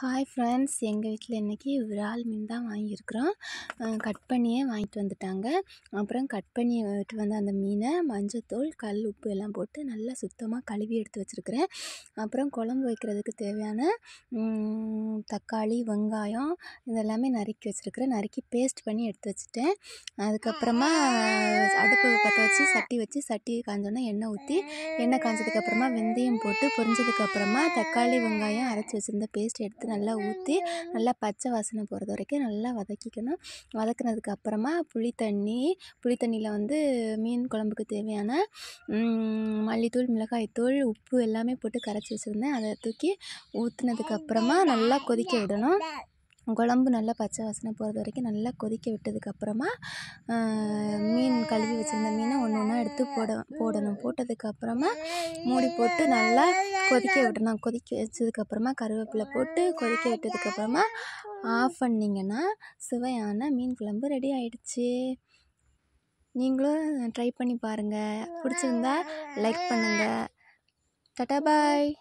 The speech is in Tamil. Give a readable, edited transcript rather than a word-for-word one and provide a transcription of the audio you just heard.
ஹாய் ஃப்ரெண்ட்ஸ், எங்கள் வீட்டில் இன்றைக்கி விரால் மீன் தான் வாங்கியிருக்கிறோம். கட் பண்ணியே வாங்கிட்டு வந்துட்டாங்க. அப்புறம் கட் பண்ணி எடுத்துகிட்டு வந்த அந்த மீனை மஞ்சத்தூள், கல் உப்பு எல்லாம் போட்டு நல்லா சுத்தமாக கழுவி எடுத்து வச்சுருக்கிறேன். அப்புறம் குழம்பு வைக்கிறதுக்கு தேவையான தக்காளி, வெங்காயம் இதெல்லாமே நறுக்கி வச்சுருக்கிறேன். நறுக்கி பேஸ்ட் பண்ணி எடுத்து வச்சுட்டேன். அதுக்கப்புறமா அடுப்பு பற்ற வச்சு சட்டி காஞ்சோன்னா எண்ணெய் ஊற்றி, எண்ணெய் காஞ்சதுக்கப்புறமா வெந்தயம் போட்டு பொரிஞ்சதுக்கப்புறமா தக்காளி, வெங்காயம் அரைச்சி வச்சுருந்த பேஸ்ட் எடுத்து நல்லா ஊற்றி நல்லா பச்சை வாசனை போகிறது வரைக்கும் நல்லா வதக்கிக்கணும். வதக்குனதுக்கு அப்புறமா புளி தண்ணியில் மீன் குழம்புக்கு தேவையான மல்லித்தூள், மிளகாய்த்தூள், உப்பு எல்லாமே போட்டு கரைச்சி வச்சுருந்தேன். அதை தூக்கி ஊற்றுனதுக்கப்புறமா நல்லா கொதிக்க விடணும். குழம்பு நல்லா பச்சை வாசனை போகிறது வரைக்கும் நல்லா கொதிக்க விட்டதுக்கப்புறமா மீன் கழுவி வச்சுருந்த மீனை ஒன்று ஒன்றா எடுத்து போடணும். போட்டதுக்கப்புறமா மூடி போட்டு நல்லா கொதிக்க விடணும். கொதிக்க வச்சதுக்கப்புறமா கருவேப்பிலை போட்டு கொதிக்க விட்டதுக்கப்புறமா ஆஃப் பண்ணிங்கன்னா சுவையான மீன் குழம்பு ரெடி ஆகிடுச்சு. நீங்களும் ட்ரை பண்ணி பாருங்கள். பிடிச்சிருந்தா லைக் பண்ணுங்கள். டாடா பாய்.